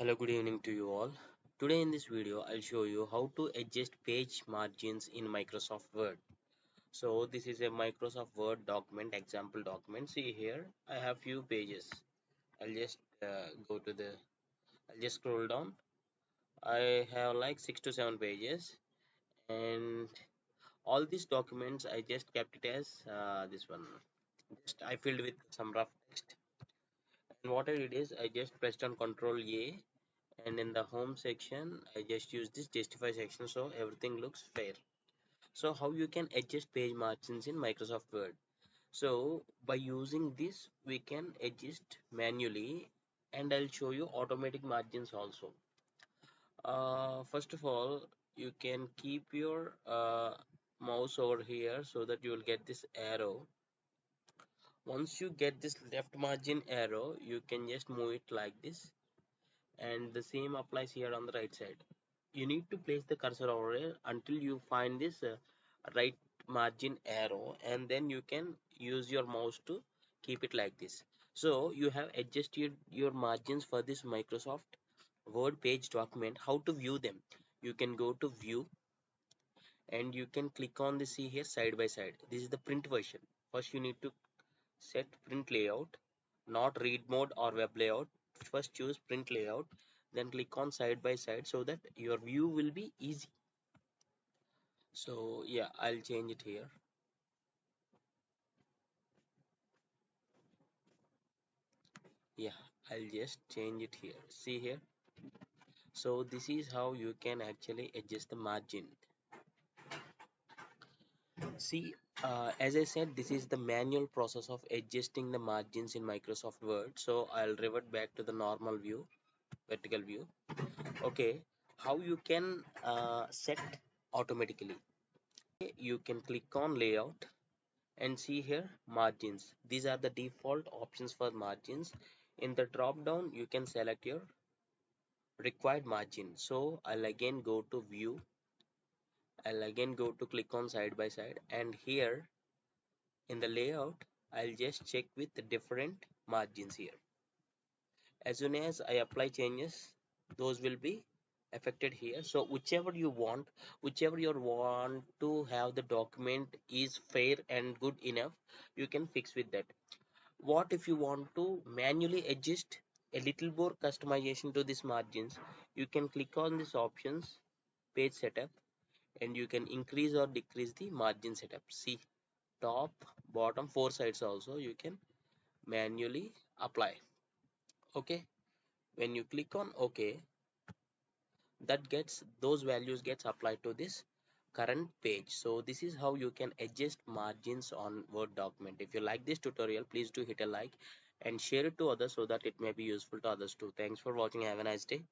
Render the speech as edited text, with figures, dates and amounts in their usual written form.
Hello, good evening to you all. Today in this video, I'll show you how to adjust page margins in Microsoft Word. So this is a Microsoft Word document, example document. See here, I have few pages. I'll just I'll just scroll down. I have like 6 to 7 pages, and all these documents I just kept it as this one. Just I filled with some rough text, and what I did is I just pressed on Control A, and in the home section I just use this justify section so everything looks fair. So how you can adjust page margins in Microsoft Word? So by using this we can adjust manually, and I'll show you automatic margins also. First of all, you can keep your mouse over here so that you will get this arrow. Once you get this left margin arrow, you can just move it like this, and the same applies here on the right side. You need to place the cursor over here until you find this right margin arrow, and then you can use your mouse to keep it like this. So you have adjusted your margins for this Microsoft Word page document. How to view them? You can go to view, and you can click on the see here side by side. This is the print version. First you need to set print layout, not read mode or web layout. First choose print layout, then click on side by side so that your view will be easy. So yeah, I'll change it here. Yeah, I'll just change it here. See here. So this is how you can actually adjust the margin. See, as I said, this is the manual process of adjusting the margins in Microsoft Word. So I'll revert back to the normal view, vertical view. Okay, how you can set automatically? Okay, you can click on layout and see here margins. These are the default options for margins. In the drop down, you can select your required margin. So I'll again go to view. I'll again go to click on side by side, and here in the layout, I'll just check with the different margins here. As soon as I apply changes, those will be affected here. So whichever you want to have the document is fair and good enough, you can fix with that. What if you want to manually adjust a little more customization to these margins? You can click on these options, page setup, and you can increase or decrease the margin setup. See, top, bottom, four sides also you can manually apply. Okay, when you click on OK, that gets those values gets applied to this current page. So this is how you can adjust margins on Word document. If you like this tutorial, please do hit a like and share it to others so that it may be useful to others too. Thanks for watching. Have a nice day.